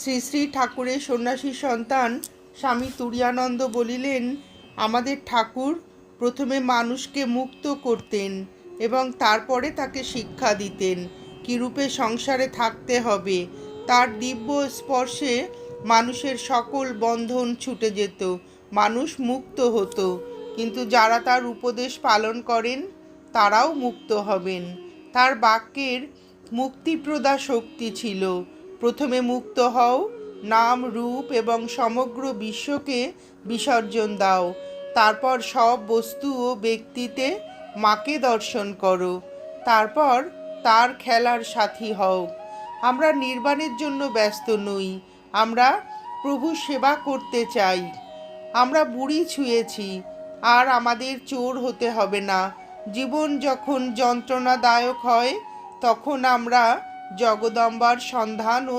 শ্রী শ্রী ঠাকুরের সন্ন্যাসী সন্তান স্বামী তুরীয়ানন্দ বলিলেন, আমাদের ঠাকুর প্রথমে মানুষকে মুক্ত করতেন এবং তারপরে তাকে শিক্ষা দিতেন কীরূপে সংসারে থাকতে হবে। তার দিব্য স্পর্শে মানুষের সকল বন্ধন ছুটে যেত, মানুষ মুক্ত হতো। কিন্তু যারা তার উপদেশ পালন করেন তারাও মুক্ত হবেন। তার বাক্যের মুক্তিপ্রদা শক্তি ছিল। প্রথমে মুক্ত হও, নাম রূপ এবং সমগ্র বিশ্বকে বিসর্জন দাও, তারপর সব বস্তু ও ব্যক্তিতে মাকে দর্শন করো, তারপর তার খেলার সাথী হও। আমরা নির্বাণের জন্য ব্যস্ত নই, আমরা প্রভুর সেবা করতে চাই। আমরা বুড়ি ছুঁয়েছি, আর আমাদের চোর হতে হবে না। জীবন যখন যন্ত্রণাদায়ক হয় তখন আমরা জগদম্বার সন্ধান ও